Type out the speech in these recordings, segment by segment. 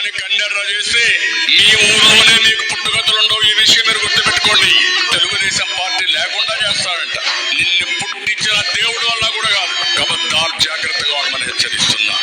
అని కన్నెర్ర చేస్తే మీ ఊరిలోనే మీకు పుట్టుగతులుండవు. ఈ విషయం మీరు గుర్తుపెట్టుకోండి. తెలుగుదేశం పార్టీ లేకుండా చేస్తాడంట. నిన్ను పుట్టించిన దేవుడు వల్ల కూడా కాదు. కబద్దార్ జాగ్రత్తగా ఉండమని హెచ్చరిస్తున్నా.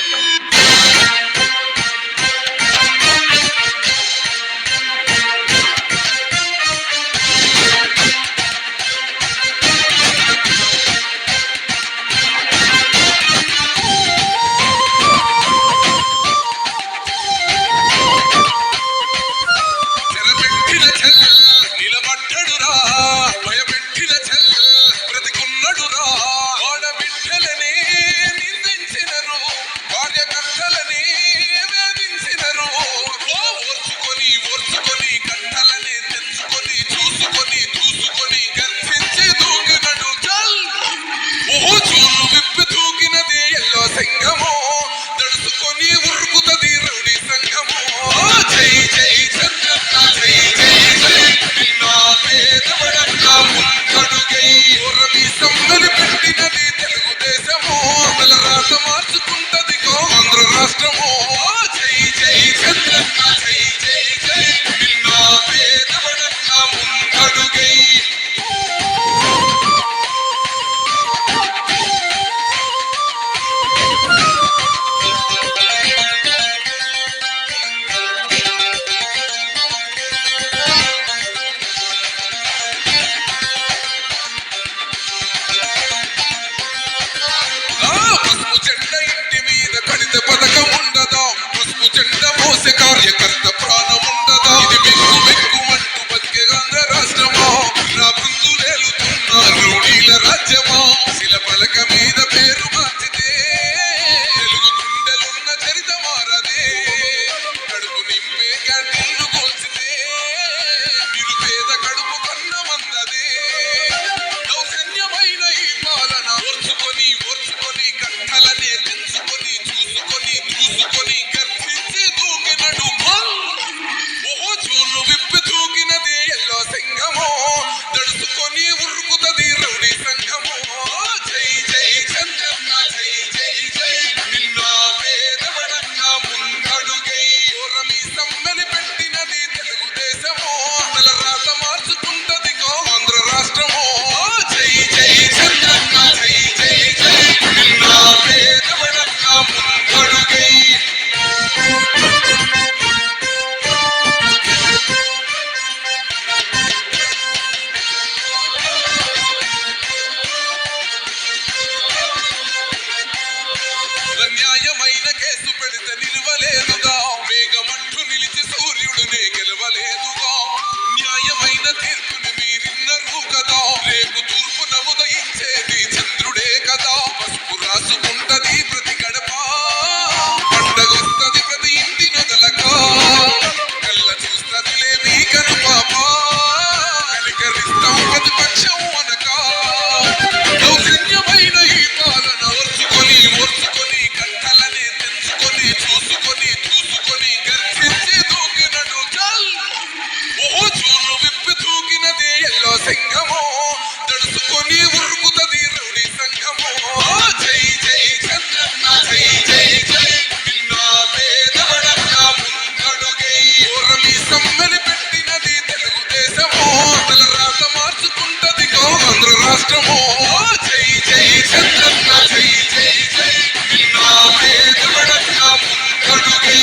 కార్యకర్త ప్రాణముండదా? ఇది మెక్కు మెక్కుమంటూ బతికే ఆంధ్ర రాష్ట్రమా? నా బృందులేలుతున్న రౌడీల రాజ్యమా? శిల పలక మీద పేరు మార్చితే తెలుగు గుండెలున్న చరిత మారదే. కడుపు నింపే క్యాంటీన్లు కోల్చితే నిరుపేద కడుపు కన్న మందదే. దౌర్జన్యమైన ఈ పాలన ఓర్చుకొని ఓర్చుకొని కట్టలనే తెంచుకొని చూసుకొని దూసుకొని గర్జించి దూకినడు ఓహో చూలు విప్పి దూకినది ఎల్లో సింగమో. దడుచుకొని ఉరుకుతది రౌడీ సంఘమో. జై జై చంద్రన్న జై జై జై నిన్న పేదవడన్న ముందడుగై ఓరమి సమ్మెలి పెట్టినది తెలుగుదేశమో. తల రాత మార్చుకుంటది ఆంధ్ర రాష్ట్రమో. జై జై చంద్రన్న జై జై జై నిన్న పేదవడన్న ముందడుగై. న్యాయమైన కేసు పెడితే నిలవలేదుగా. వేగమంటూ నిలిచి సూర్యుడునే గెలవలేదుగా. న్యాయమైన తీర్పుని మీరిన్నరు కదా. రేపు తూర్పున ఉదయించేది చంద్రుడే కదా. పసుపు రాసుకుంటది ప్రతి గడప. పండగొస్తది ప్రతి ఇంటి నొదలక. కళ్ళ చూస్తదిలే మీ కనుపాప. కనికరిస్తాం ప్రతిపక్షం అనక. దౌర్జన్యమైన ఈ పాలన ఓర్చుకొని ఓర్చుకొని కట్టలనే తెంచుకొని చూసుకొని దూసుకొని గర్జించి దూకినడు చల్ ఓహో చూలు విప్పి దూకినది ఎల్లో సింగమో. దడుచుకొని ఉరుకుతది రౌడీ సంఘమో. జై జై చంద్రన్న జై జై జై నిన్న పేదవడన్న ముందడుగై ఓరమి సమ్మెలి పెట్టినది తెలుగుదేశమో. తల రాత మార్చుకుంటది ఆంధ్ర రాష్ట్రమో. జై జై చంద్రన్న జై జై జై నిన్న పేదవడన్న ముందడుగై.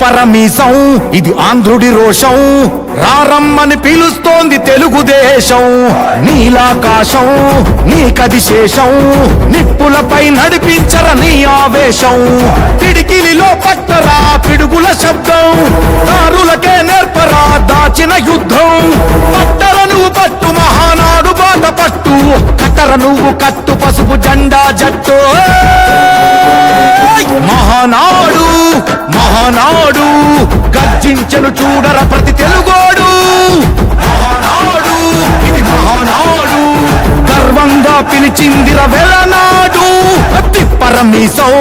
పరమీసం ఇది ఆంధ్రుడి రోషం. రారమ్మని పిలుస్తోంది తెలుగుదేశం. నీలాకాశం నీకది శేషం. నిప్పులపై నడిపించర నీ ఆవేశం. పిడికిలిలో పట్టరా పిడుగుల శబ్దం. దారులకే నేర్పరా దాచిన యుద్ధం. పట్టర నువ్వు పట్టు మహానాడు బాట పట్టు. కట్టర నువ్వు కట్టు పసుపు జెండా జట్టు. మహానాడు మహానాడు గర్జించను చూడర ప్రతి తెలుగోడు. మహానాడు ఇది మహానాడు పిలిచిందిర వెలనాడు తిప్పరమీసం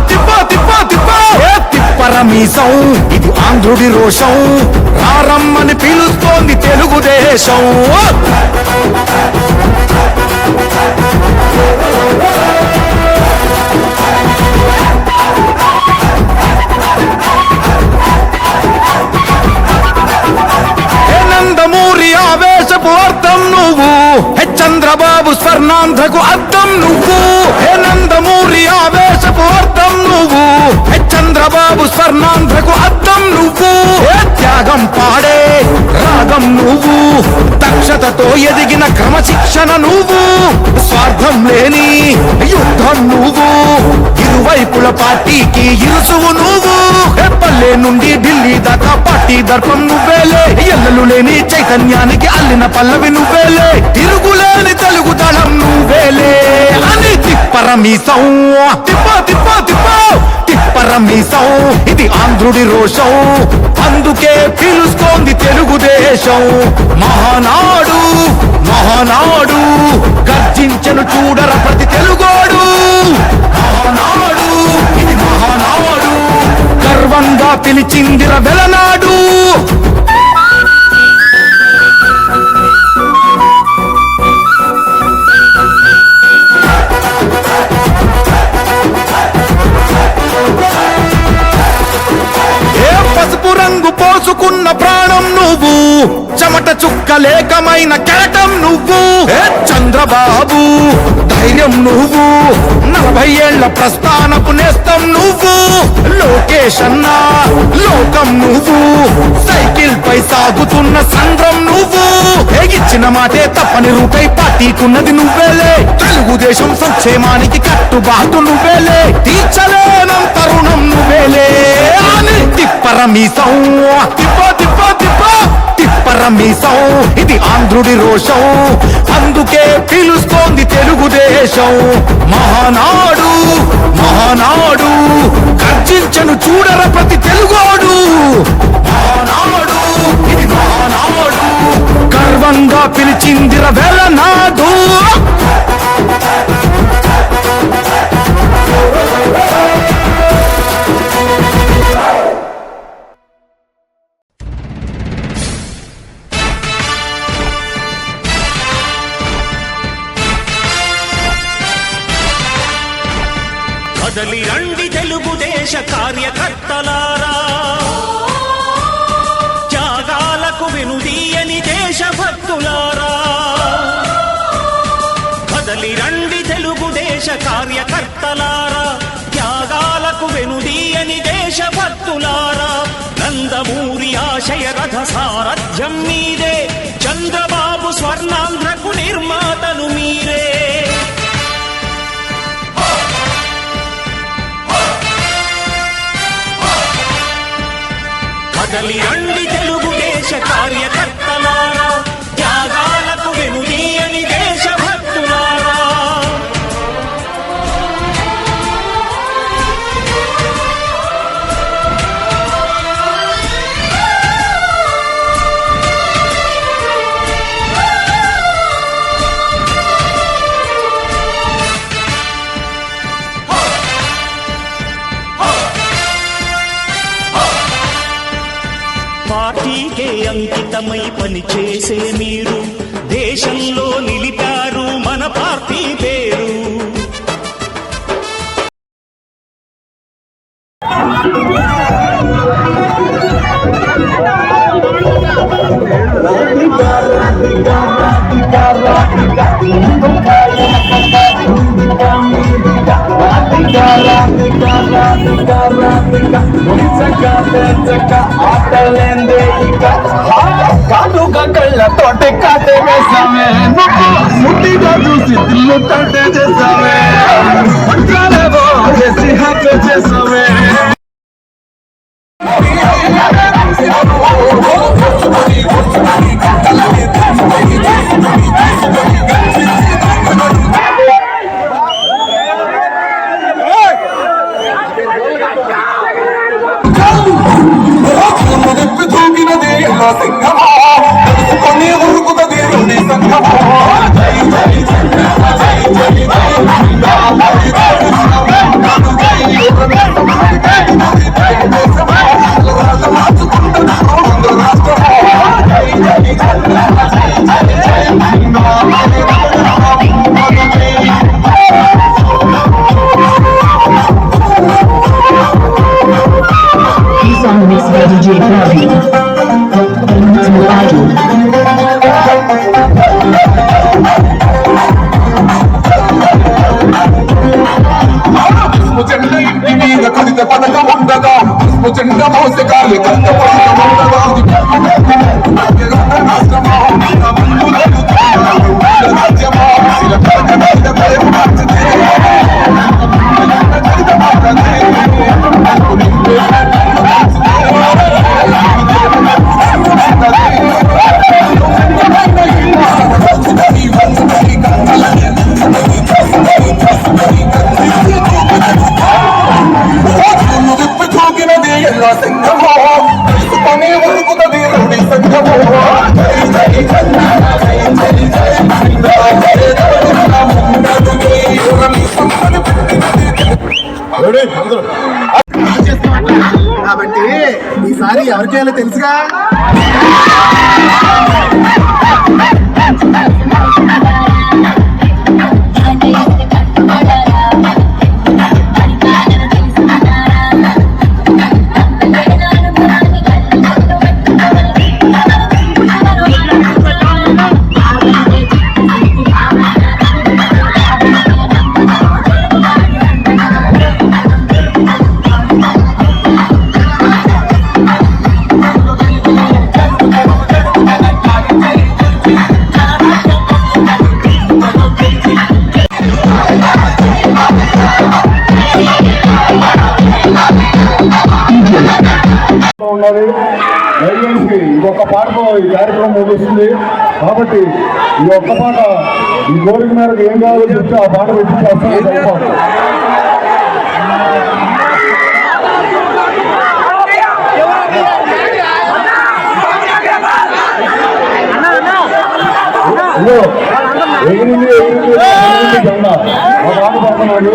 తిప్ప తిప్ప తిప్ప తిప్పరమీసం ఇది ఆంధ్రుడి రోషం రారమ్మని పిలుస్తోంది తెలుగుదేశం నందమూరి ఆవేశపు అర్థం నువ్వు చంద్రబాబు స్వర్ణాంధ్రకు అర్థం నువ్వు నందమూరి ఆవేశపు అర్థం నువ్వు చంద్రబాబు స్వర్ణాంధ్రకు అర్థం నువ్వు త్యాగం పాడే రాగం నువ్వు దక్షతతో ఎదిగిన క్రమశిక్షణ నువ్వు స్వార్థం లేని యుద్ధం నువ్వు ఇరువైపుల పార్టీకి ఇరుసువు నువ్వు పల్లె నుండి ఢిల్లీ దాకా పార్టీ దర్పం నువ్వేలే ఎల్లలు లేని చైతన్యానికి అల్లిన పల్లవి నువ్వేలే తిరుగులేని తెలుగు దళం నువ్వేలే అని తిప్పరమీసం తిప్ప తిప్ప తిప్ప తిప్పరమీసం ఇది ఆంధ్రుడి రోషం అందుకే పిలుస్తోంది తెలుగుదేశం మహానాడు మహానాడు గర్జించను చూడర ప్రతి తెలుగోడు మహానాడు ఇది మహానాడు గర్వంగా పిలిచిందిర వెలనాడు పసుపు రంగు పోసుకున్న ప్రాణం నువ్వు చెమట చుక్కలేకమైన కెరటం నువ్వు చంద్రబాబు ధైర్యం నువ్వు 40 ఏళ్ల ప్రస్థానపు నేస్తం నువ్వు లోకేష్ అన్నా లోకం నువ్వు సైకిల్ పై సాగుతున్న సంద్రం నువ్వు ఇచ్చిన మాటే తప్పని రూపై పార్టీకున్నది నువ్వేలే తెలుగుదేశం సంక్షేమానికి కట్టుబాటు నువ్వేలే తీర్చలేనంత రుణం నువ్వేలే అని తిప్పరమీసం తిప్ప తిప్ప తిప్ప తిప్పరమీసం ఇది ఆంధ్రుడి రోషం అందుకే పిలుస్తోంది తెలుగుదేశం మహానాడు మహానాడు గర్జించను చూడర ప్రతి తెలుగోడు మహానాడు ఇది మహానాడు గర్వంగా పిలిచిందిర వెలనాడు కదలి రండి తెలుగుదేశ కార్యకర్తలారా త్యాగాలకు వెనుదీయని దేశభక్తులారా కదలి రండి తెలుగుదేశ కార్యకర్తలారా త్యాగాలకు వెనుదీయని దేశభక్తులారా నందమూరి ఆశయ రథ సారథ్యం మీదే చంద్రబాబు స్వర్ణాంధ్రకు నిర్మాతలు మీరే కదలి రండి తెలుగుదేశ కార్యకర్తలారా త్యాగాలకు వెనుదీయని దేశభక్తులారా పార్టీకే అంకితమై పనిచేసే మీరు దేశంలో నిలిపారు మన పార్టీ పేరు కాటుక కళ్ళతోటి కాటే వేసామే ముట్టిగా చూసి తిల్లు తంటే చేసామే పట్టాలేవో చేసి హ్యాపీ చేసామే సింహమా తెలుసుకొని ఉరుకుతుంది సంఘమా జై జై జై జెండ ఇంటి మీద కవిత పథకం ఉండగా జెండ మోసే కార్యకర్త పథకం ఉండగా రాష్ట్రమా ముందు రాజ్యమా సంఘమో తెలుసుకొని ఉరుకుతుంది రౌడీ సంఘమో కాబట్టి ఈసారి ఎవరు చేయాలో తెలుసుగా. ఉన్నది దయచేసి ఈ ఒక్క పాటతో ఈ కార్యక్రమం ముగుస్తుంది. కాబట్టి ఈ ఒక్క పాట ఈ కోరిక మేరకు ఏం కావాలో చెప్తే ఆ పాట పెట్టి చేస్తాను. ఎగిరింది జెండా ఆ పాట పడుతున్నాడు.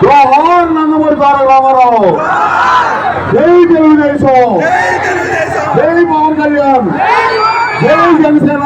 జోహార్ నందమూరి తారక రామారావు. జై తెలుగుదేశం, జై పవన్ కళ్యాణ్, జై జనసేన.